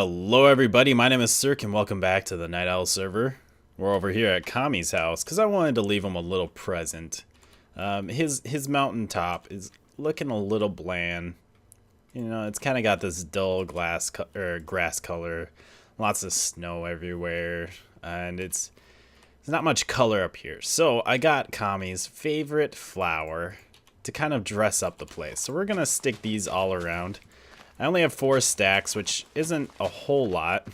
Hello everybody, my name is Sirhc and welcome back to the NightOwl server. We're over here at Kami's house because I wanted to leave him a little present. His mountaintop is looking a little bland. You know, it's kind of got this dull grass color, lots of snow everywhere, and it's there's not much color up here. So I got Kami's favorite flower to kind of dress up the place. So we're gonna stick these all around. I only have 4 stacks, which isn't a whole lot,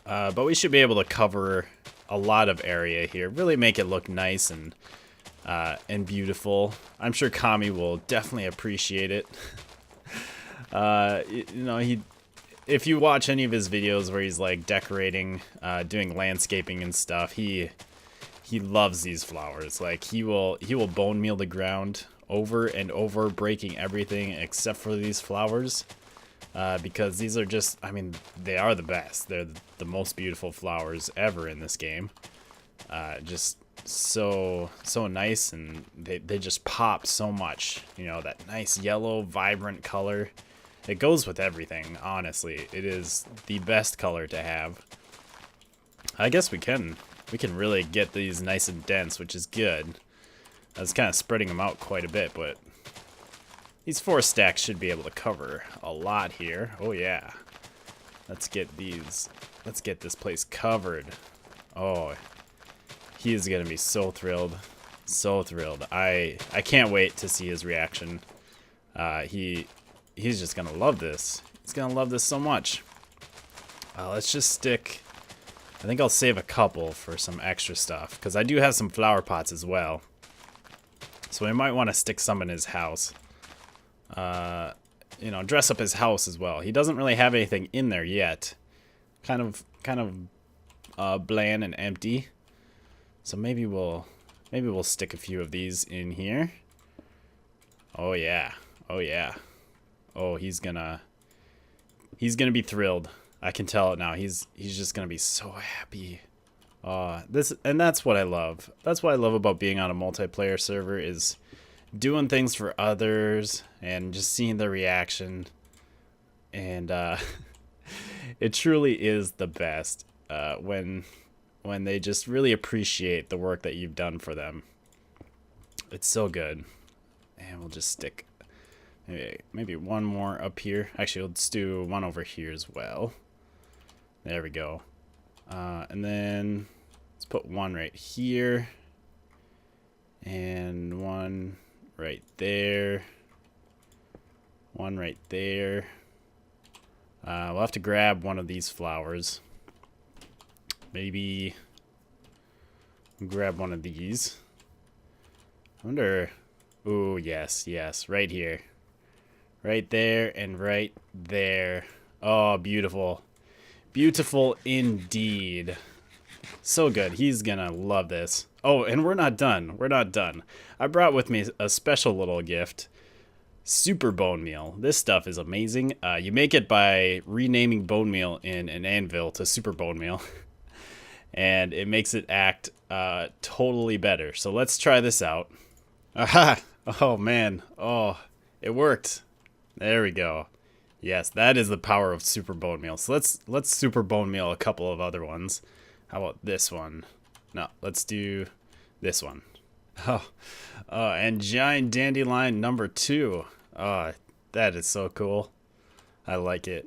but we should be able to cover a lot of area here. Really make it look nice and beautiful. I'm sure Kami will definitely appreciate it. You know, if you watch any of his videos where he's like decorating, doing landscaping and stuff, he loves these flowers. Like he will bone meal the ground over and over, breaking everything except for these flowers, because these are just, I mean, they are the best. They're the most beautiful flowers ever in this game. Just so nice, and they just pop so much. You know, that nice yellow vibrant color. It goes with everything, honestly. It is the best color to have. I guess we can really get these nice and dense, which is good. I was kind of spreading them out quite a bit, but these 4 stacks should be able to cover a lot here. Oh yeah. Let's get this place covered. Oh, he is gonna be so thrilled. So thrilled. I can't wait to see his reaction. He's just gonna love this. He's gonna love this so much. Let's just stick, I think I'll save a couple for some extra stuff, because I do have some flower pots as well. So we might want to stick some in his house. You know, dress up his house as well. He doesn't really have anything in there yet. Kind of bland and empty. So maybe we'll stick a few of these in here. Oh yeah. Oh yeah. Oh, he's gonna be thrilled. I can tell it now. He's just gonna be so happy. That's what I love. That's what I love about being on a multiplayer server, is doing things for others and just seeing the reaction. And it truly is the best when they just really appreciate the work that you've done for them. It's so good. And we'll just stick maybe one more up here. Actually, let's do one over here as well. There we go. And then let's put one right here and one right there, one right there. We'll have to grab one of these flowers. Maybe grab one of these. I wonder. Ooh, yes, right here, right there, and right there. Oh, beautiful. Beautiful indeed. So good. He's gonna love this. Oh, and we're not done. We're not done. I brought with me a special little gift. Super bone meal. This stuff is amazing. You make it by renaming bone meal in an anvil to super bone meal. And it makes it act totally better. So let's try this out. Aha! Oh man. Oh, it worked. There we go. Yes, that is the power of super bone meal. So let's super bone meal a couple of other ones. How about this one? No, let's do this one. Oh, and giant dandelion number 2. Oh, that is so cool. I like it.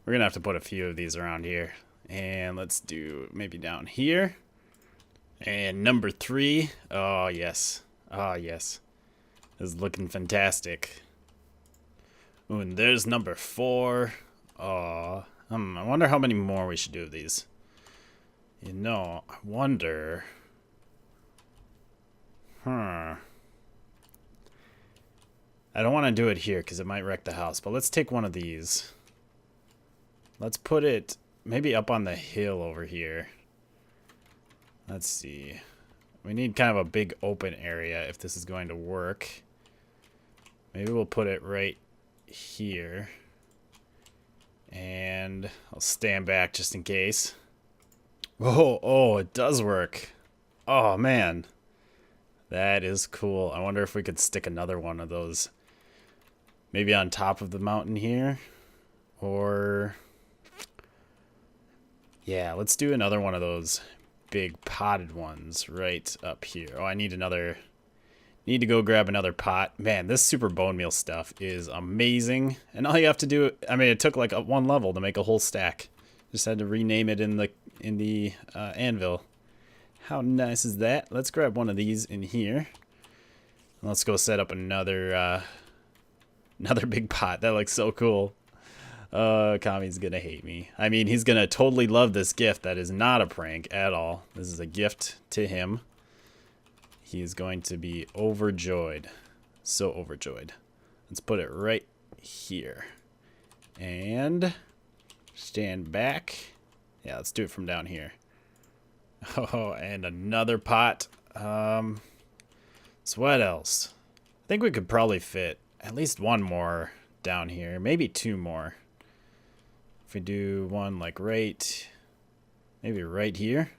We're gonna have to put a few of these around here. And let's do maybe down here. And number 3. Oh yes. Oh yes. This is looking fantastic. Ooh, and there's number 4. Oh, I wonder how many more we should do of these. You know, I wonder. I don't want to do it here because it might wreck the house, but let's take one of these. Let's put it maybe up on the hill over here. Let's see. We need kind of a big open area if this is going to work. Maybe we'll put it right here, and I'll stand back just in case. Oh, it does work. Oh man, that is cool. I wonder if we could stick another one of those maybe on top of the mountain here, or Yeah, let's do another one of those big potted ones right up here. Oh, I need another... Need to go grab another pot. Man, this super bone meal stuff is amazing. And all you have to do... I mean, it took like one level to make a whole stack. Just had to rename it in the anvil. How nice is that? Let's grab one of these in here. Let's go set up another big pot. That looks so cool. Kami's gonna hate me. I mean, he's gonna totally love this gift. That is not a prank at all. This is a gift to him. He is going to be overjoyed. So overjoyed. Let's put it right here. And stand back. Yeah, let's do it from down here. Oh, and another pot. So what else? I think we could probably fit at least one more down here. Maybe two more. If we do one like maybe right here.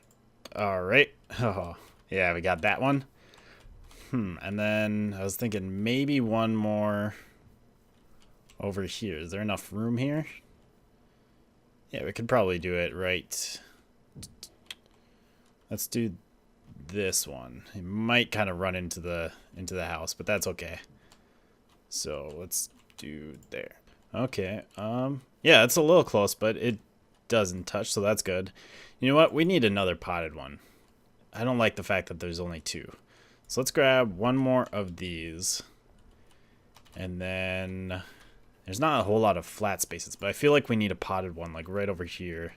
All right. Oh, yeah, we got that one. And then I was thinking maybe one more over here. Is there enough room here? Yeah, we could probably do it right. Let's do this one. It might kind of run into the house, but that's okay. So let's do there. Okay. Yeah, it's a little close, but it doesn't touch, so that's good. You know what? We need another potted one. I don't like the fact that there's only two. So let's grab one more of these. And then there's not a whole lot of flat spaces, but I feel like we need a potted one like right over here.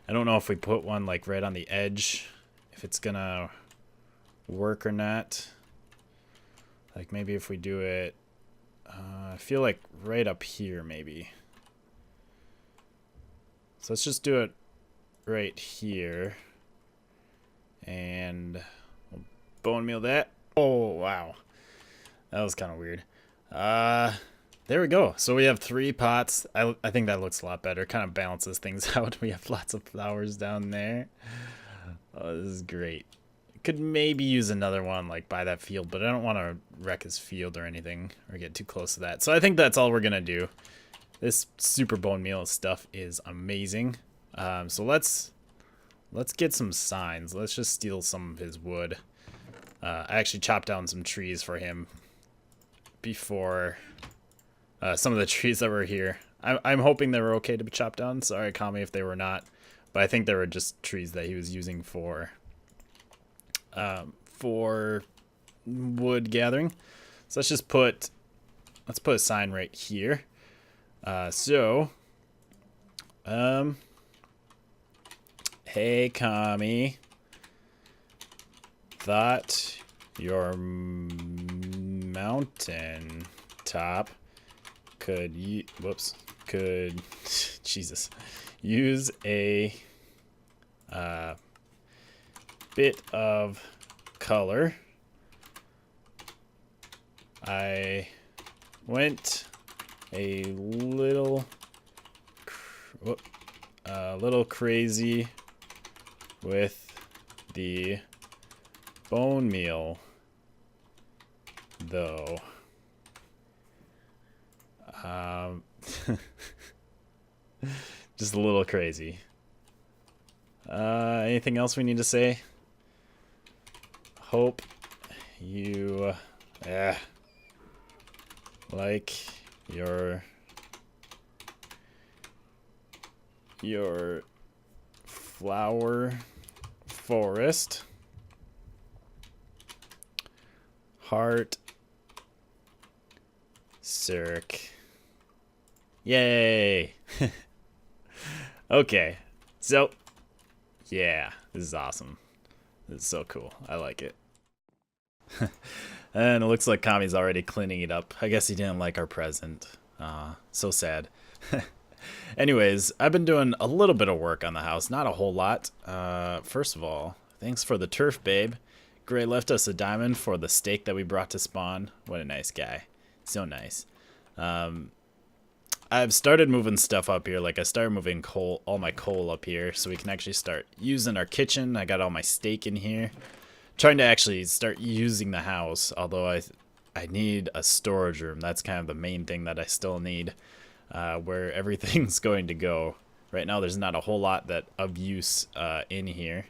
I don't know if we put one like right on the edge, if it's gonna work or not. Like maybe if we do it, I feel like right up here maybe. So let's just do it right here. And we'll bone meal that. Oh, wow. That was kind of weird. There we go. So we have 3 pots. I think that looks a lot better. Kind of balances things out. We have lots of flowers down there. Oh, this is great. Could maybe use another one like by that field, but I don't want to wreck his field or anything or get too close to that. So I think that's all we're going to do. This super bone meal stuff is amazing. So let's get some signs. Let's just steal some of his wood. I actually chopped down some trees for him before some of the trees that were here. I'm hoping they were okay to be chopped down. Sorry, Kami, if they were not. But I think they were just trees that he was using for wood gathering. So let's put a sign right here. Hey, Kami. Thought your mountain top could Jesus, use a bit of color. I went a little crazy with the bone meal, though. Just a little crazy. Anything else we need to say? Hope you like your flower forest. Heart. Sirhc. Yay! Okay, so yeah, this is awesome. This is so cool. I like it. And it looks like Kami's already cleaning it up. I guess he didn't like our present. So sad. Anyways, I've been doing a little bit of work on the house, not a whole lot. First of all, thanks for the turf, babe. Gray left us a diamond for the steak that we brought to spawn. What a nice guy. So nice. I've started moving stuff up here. Like I started moving all my coal up here so we can actually start using our kitchen. I got all my steak in here. Trying to actually start using the house, although I need a storage room. That's kind of the main thing that I still need, where everything's going to go. Right now there's not a whole lot that of use in here.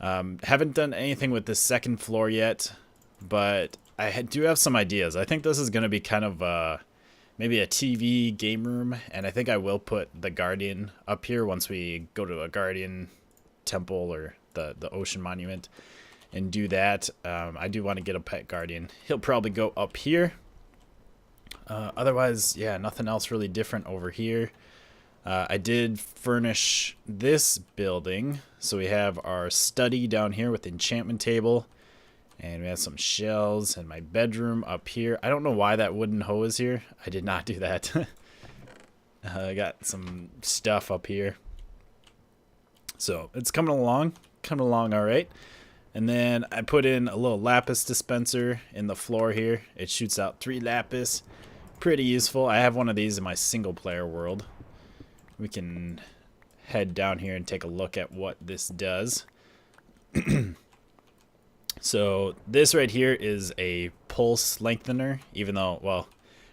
Haven't done anything with this second floor yet, but I do have some ideas. I think this is going to be kind of maybe a TV game room, and I think I will put the Guardian up here once we go to a Guardian temple or the Ocean Monument and do that. I do want to get a pet Guardian. He'll probably go up here. Otherwise, yeah, nothing else really different over here. I did furnish this building. So we have our study down here with the enchantment table. And we have some shelves and my bedroom up here. I don't know why that wooden hoe is here. I did not do that. I got some stuff up here. So it's coming along all right. And then I put in a little lapis dispenser in the floor here. It shoots out 3 lapis. Pretty useful. I have one of these in my single player world. We can head down here and take a look at what this does. So this right here is a pulse lengthener, even though, well,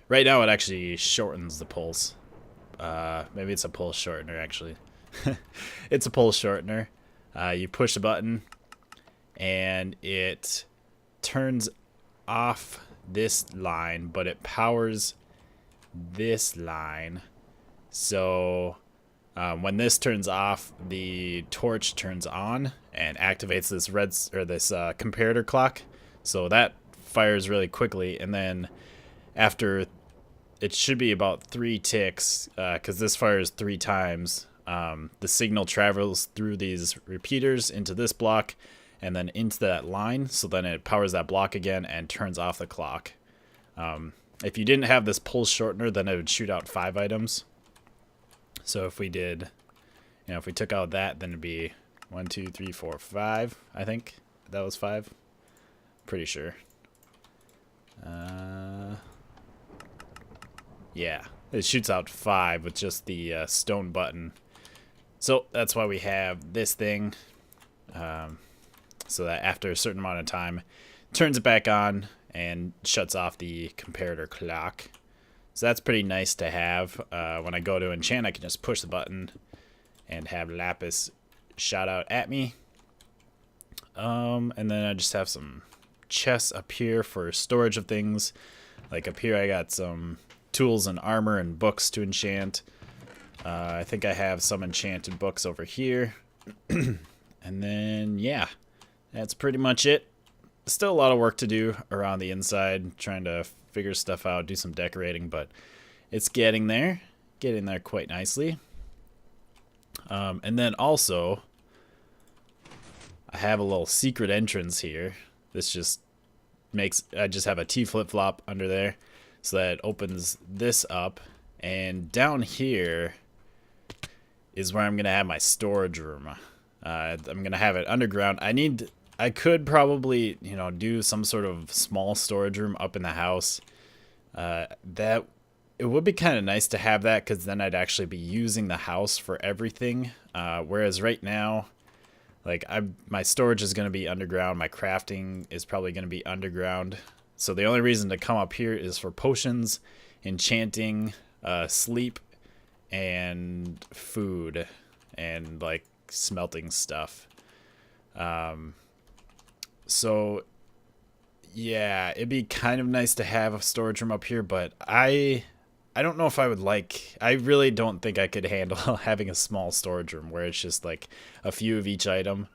right now it actually shortens the pulse. Maybe it's a pulse shortener, actually. It's a pulse shortener. You push the button and it turns off this line, but it powers this line. So when this turns off, the torch turns on and activates this this comparator clock. So that fires really quickly, and then after it should be about 3 ticks, because this fires 3 times. The signal travels through these repeaters into this block and then into that line. So then it powers that block again and turns off the clock. If you didn't have this pulse shortener, then it would shoot out 5 items. So if we did, if we took out that, then it'd be 1, 2, 3, 4, 5. I think that was 5. Pretty sure. Yeah, it shoots out 5 with just the stone button. So that's why we have this thing. So that after a certain amount of time, turns it back on and shuts off the comparator clock. So that's pretty nice to have. When I go to enchant, I can just push the button and have lapis shot out at me. And then I just have some chests up here for storage of things. Like up here I got some tools and armor and books to enchant. I think I have some enchanted books over here. And then, yeah, that's pretty much it. Still a lot of work to do around the inside, trying to figure stuff out, do some decorating, but it's getting there quite nicely. And then also, I have a little secret entrance here. This just makes, I just have a T flip-flop under there, so that it opens this up, and down here is where I'm gonna have my storage room. I'm gonna have it underground. I could probably, do some sort of small storage room up in the house. That it would be kind of nice to have that, because then I'd actually be using the house for everything. Whereas right now, like my storage is gonna be underground. My crafting is probably gonna be underground. So the only reason to come up here is for potions, enchanting, sleep, and food, and like smelting stuff. So yeah, it'd be kind of nice to have a storage room up here, but I don't know if I would I really don't think I could handle having a small storage room where it's just like a few of each item.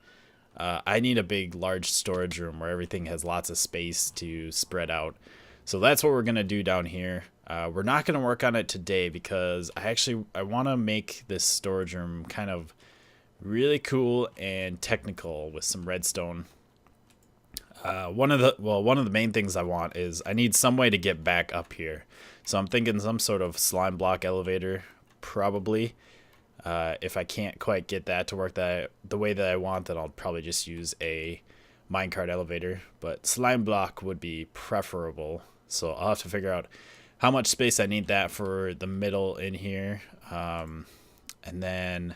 I need a big, large storage room where everything has lots of space to spread out. So that's what we're going to do down here. We're not going to work on it today because I want to make this storage room kind of really cool and technical with some redstone. One of the main things I want is I need some way to get back up here. So I'm thinking some sort of slime block elevator, probably. If I can't quite get that to work the way that I want, then I'll probably just use a minecart elevator. But slime block would be preferable. So I'll have to figure out how much space I need that for the middle in here. And then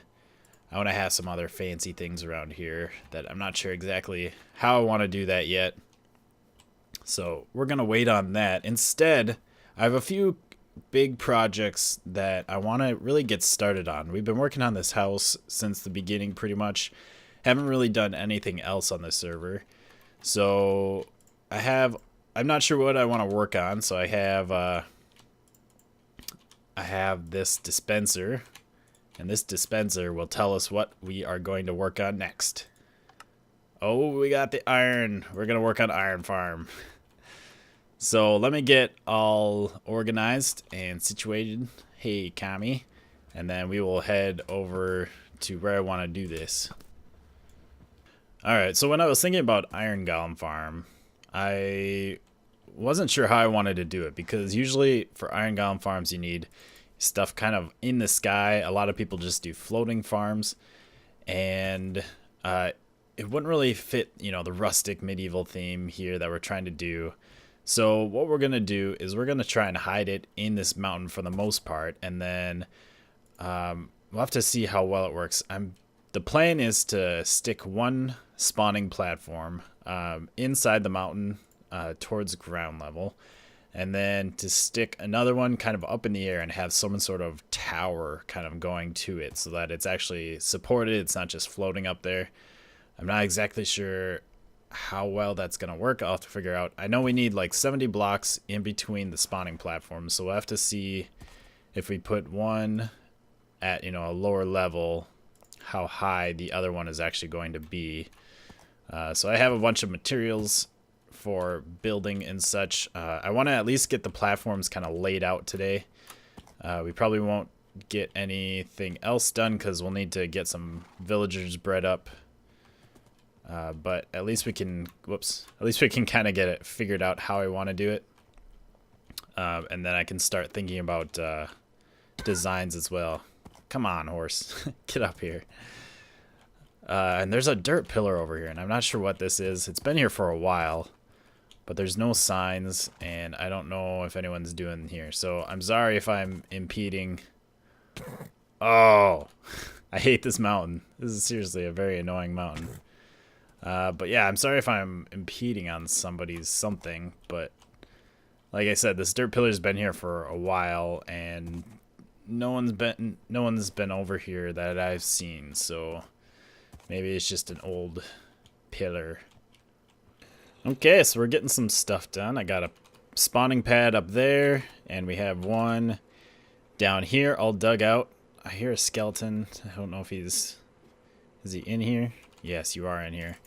I want to have some other fancy things around here that I'm not sure exactly how I want to do that yet. So we're going to wait on that. Instead, I have a few big projects that I want to really get started on. We've been working on this house since the beginning pretty much. Haven't really done anything else on this server. So I'm not sure what I want to work on. So I have this dispenser, and this dispenser will tell us what we are going to work on next. Oh, we got the iron. We're going to work on iron farm. So let me get all organized and situated. Hey, Kami. And then we will head over to where I want to do this. Alright, so when I was thinking about iron golem farm, I wasn't sure how I wanted to do it, because usually for iron golem farms you need stuff kind of in the sky. A lot of people just do floating farms, and it wouldn't really fit, you know, the rustic medieval theme here that we're trying to do. So what we're going to do is we're going to try and hide it in this mountain for the most part, and then we'll have to see how well it works. The plan is to stick one spawning platform inside the mountain towards ground level, and then to stick another one kind of up in the air and have some sort of tower kind of going to it so that it's actually supported. It's not just floating up there. I'm not exactly sure how well that's going to work. I'll have to figure out. I know we need like 70 blocks in between the spawning platforms, so we'll have to see if we put one at, you know, a lower level, how high the other one is actually going to be. So I have a bunch of materials for building and such. I want to at least get the platforms kind of laid out today. We probably won't get anything else done because we'll need to get some villagers bred up. But at least we can, at least we can kind of get it figured out how I want to do it. And then I can start thinking about designs as well. Come on, horse. Get up here. And there's a dirt pillar over here, and I'm not sure what this is. It's been here for a while, but there's no signs, and I don't know if anyone's doing here. So I'm sorry if I'm impeding. Oh, I hate this mountain. This is seriously a very annoying mountain. But yeah, I'm sorry if I'm impeding on somebody's something, but like I said, this dirt pillar's been here for a while, and no one's been over here that I've seen, so maybe it's just an old pillar. Okay, so we're getting some stuff done. I got a spawning pad up there, and we have one down here all dug out. I hear a skeleton. I don't know if is he in here? Yes, you are in here.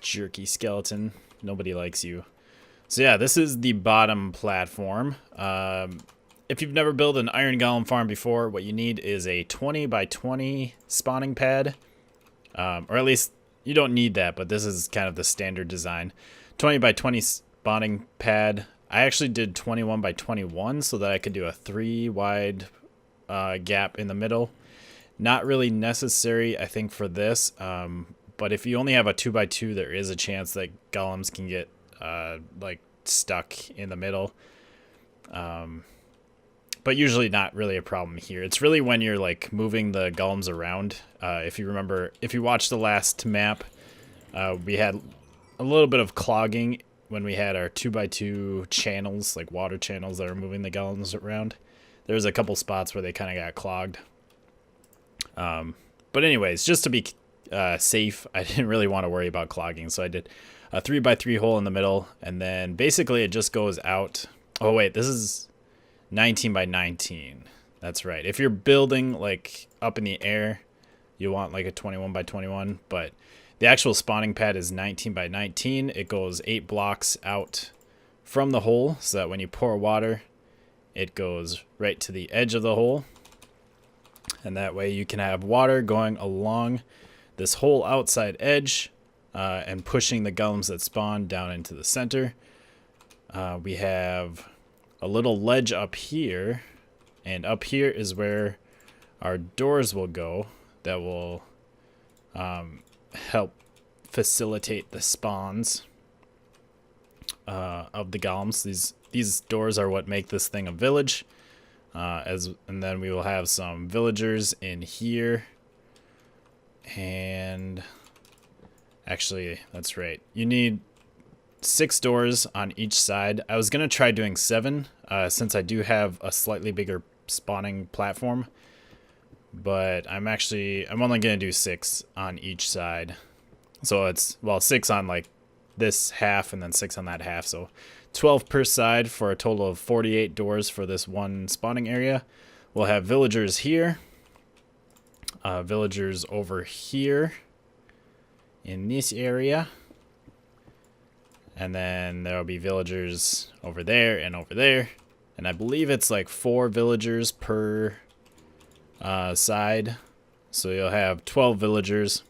Jerky skeleton. Nobody likes you. So yeah, this is the bottom platform. If you've never built an iron golem farm before, what you need is a 20 by 20 spawning pad. Or at least, you don't need that, but this is kind of the standard design. 20 by 20 spawning pad. I actually did 21 by 21 so that I could do a 3 wide gap in the middle. Not really necessary, I think, for this. But if you only have a 2 by 2, there is a chance that golems can get like stuck in the middle. But usually not really a problem here. It's really when you're like moving the golems around. If you remember, if you watched the last map, we had a little bit of clogging when we had our 2 by 2 channels, like water channels that are moving the golems around. There was a couple spots where they kind of got clogged. But anyways, just to be safe, I didn't really want to worry about clogging, so I did a 3 by 3 hole in the middle, and then basically it just goes out. Oh wait, this is 19 by 19. That's right. If you're building like up in the air, you want like a 21 by 21, but the actual spawning pad is 19 by 19. It goes 8 blocks out from the hole, so that when you pour water, it goes right to the edge of the hole. And that way you can have water going along this whole outside edge and pushing the golems that spawn down into the center. We have a little ledge up here, and up here is where our doors will go that will help facilitate the spawns of the golems. These doors are what make this thing a village. And then we will have some villagers in here. And actually, that's right. You need 6 doors on each side. I was going to try doing 7 since I do have a slightly bigger spawning platform. But I'm only going to do 6 on each side. So it's, well, 6 on like this half and then 6 on that half. So 12 per side for a total of 48 doors for this one spawning area. We'll have villagers here. Villagers over here in this area. And then there'll be villagers over there and over there. And I believe it's like 4 villagers per side. So you'll have 12 villagers.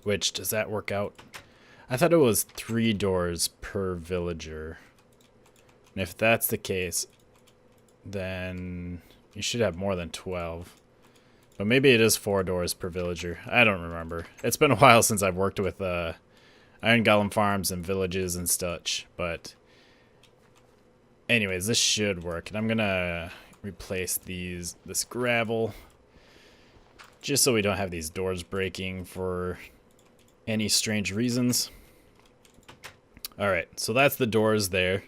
Which, does that work out? I thought it was 3 doors per villager. And if that's the case, then you should have more than 12. But maybe it is 4 doors per villager. I don't remember. It's been a while since I've worked with Iron Golem farms and villages and such. But anyways, this should work. And I'm going to replace this gravel just so we don't have these doors breaking for any strange reasons. Alright, so that's the doors there.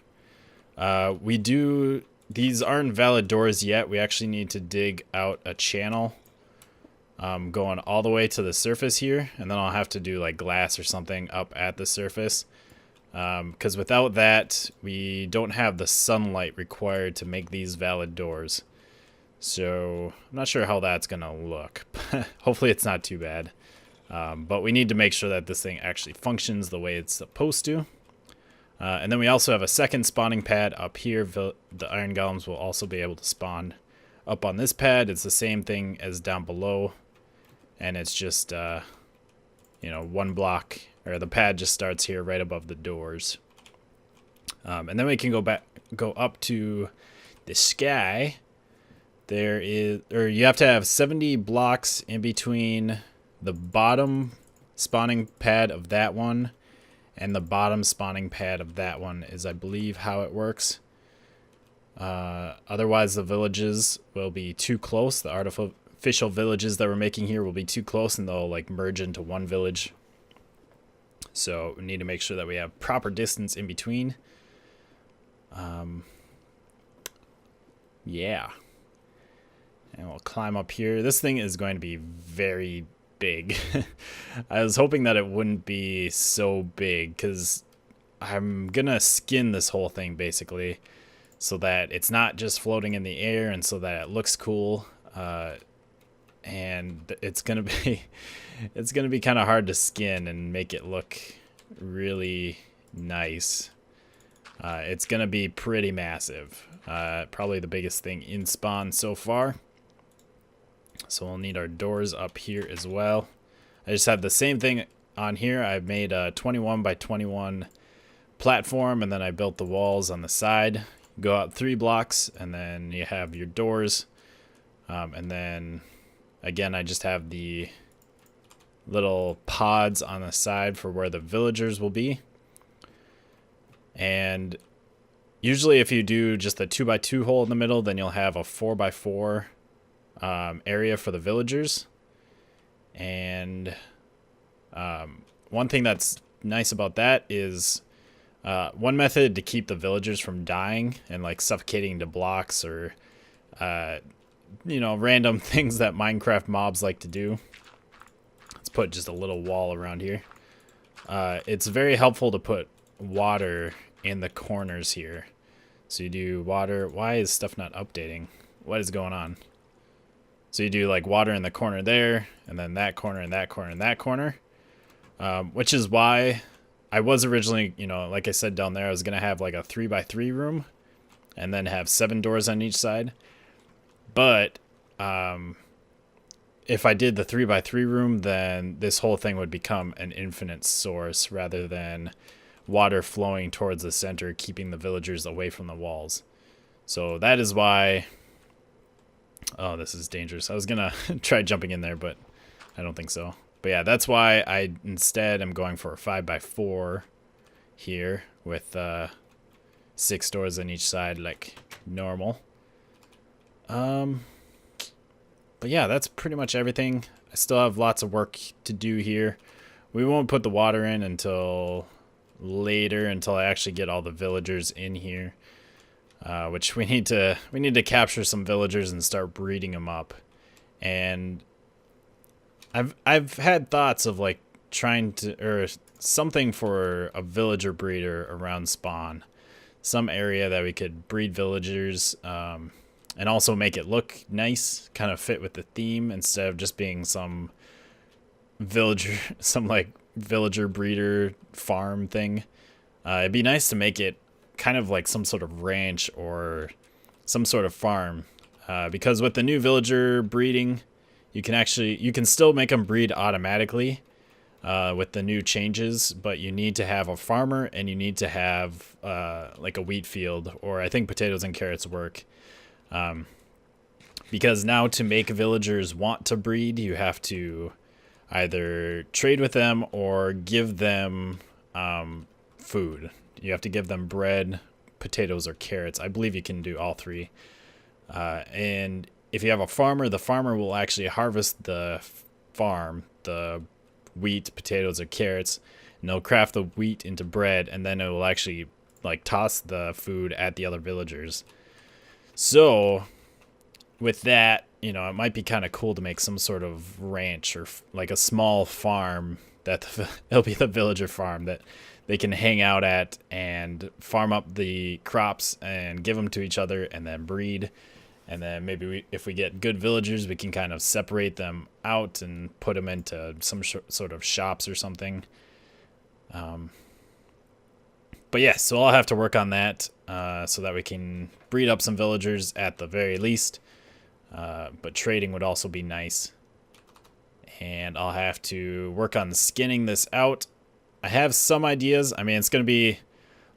These aren't valid doors yet. We actually need to dig out a channel going all the way to the surface here, and then I'll have to do like glass or something up at the surface, because without that we don't have the sunlight required to make these valid doors. So I'm not sure how that's gonna look. Hopefully it's not too bad. But we need to make sure that this thing actually functions the way it's supposed to. And then we also have a second spawning pad up here. The iron golems will also be able to spawn up on this pad. It's the same thing as down below. And it's just, you know, 1 block, or the pad just starts here right above the doors. And then we can go up to the sky. You have to have 70 blocks in between the bottom spawning pad of that one and the bottom spawning pad of that one is, I believe, how it works. Otherwise, the villages will be too close. The artificial villages that we're making here will be too close, and they'll like merge into one village. So we need to make sure that we have proper distance in between. Yeah. And we'll climb up here. This thing is going to be very big. I was hoping that it wouldn't be so big, because I'm gonna skin this whole thing basically so that it's not just floating in the air, and so that it looks cool. And it's gonna be kind of hard to skin and make it look really nice. It's gonna be pretty massive. Probably the biggest thing in spawn so far. So we'll need our doors up here as well. I just have the same thing on here. I made a 21 by 21 platform, and then I built the walls on the side. Go out 3 blocks, and then you have your doors. And then, again, I just have the little pods on the side for where the villagers will be. And usually if you do just a 2 by 2 hole in the middle, then you'll have a 4 by 4 area for the villagers. And one thing that's nice about that is one method to keep the villagers from dying and like suffocating to blocks, or you know, random things that Minecraft mobs like to do. Let's put just a little wall around here. It's very helpful to put water in the corners here. So you do water. Why is stuff not updating? What is going on? So you do like water in the corner there, and then that corner, and that corner, and that corner. Which is why I was originally, you know, like I said down there, I was going to have like a 3 by 3 room and then have 7 doors on each side. But if I did the 3 by 3 room, then this whole thing would become an infinite source rather than water flowing towards the center, keeping the villagers away from the walls. So that is why... Oh, this is dangerous. I was going to try jumping in there, but I don't think so. But yeah, that's why I instead am going for a 5 by 4 here with 6 doors on each side like normal. But yeah, that's pretty much everything. I still have lots of work to do here. We won't put the water in until later until I actually get all the villagers in here. Which we need to capture some villagers and start breeding them up. And I've had thoughts of like trying to, or something for a villager breeder around spawn, some area that we could breed villagers, and also make it look nice, kind of fit with the theme instead of just being some villager, some like villager breeder farm thing. It'd be nice to make it kind of like some sort of ranch or some sort of farm, because with the new villager breeding, you can still make them breed automatically with the new changes, but you need to have a farmer and you need to have like a wheat field, or I think potatoes and carrots work, because now to make villagers want to breed, you have to either trade with them or give them food. You have to give them bread, potatoes, or carrots. I believe you can do all three. And if you have a farmer, the farmer will actually harvest the farm, the wheat, potatoes, or carrots, and they'll craft the wheat into bread, and then it will actually like toss the food at the other villagers. So with that, you know, it might be kind of cool to make some sort of ranch or like a small farm that it'll be the villager farm that they can hang out at and farm up the crops and give them to each other and then breed. And then maybe if we get good villagers, we can kind of separate them out and put them into some sort of shops or something. But yeah, so I'll have to work on that so that we can breed up some villagers at the very least. But trading would also be nice. And I'll have to work on skinning this out. I have some ideas. I mean, it's going to be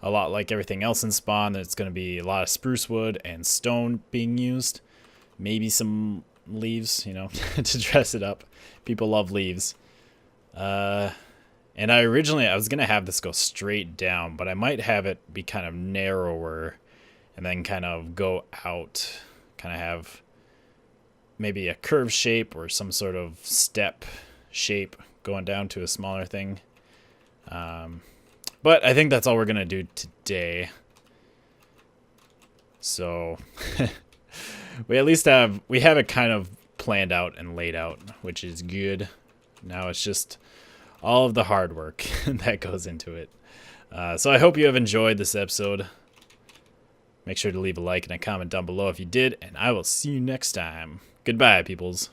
a lot like everything else in Spawn. There's going to be a lot of spruce wood and stone being used. Maybe some leaves, you know, to dress it up. People love leaves. And I was going to have this go straight down, but I might have it be kind of narrower and then kind of go out. Kind of have maybe a curve shape or some sort of step shape going down to a smaller thing. But I think that's all we're going to do today. So we at least have it kind of planned out and laid out, which is good. Now it's just all of the hard work that goes into it. So I hope you have enjoyed this episode. Make sure to leave a like and a comment down below if you did, and I will see you next time. Goodbye, peoples.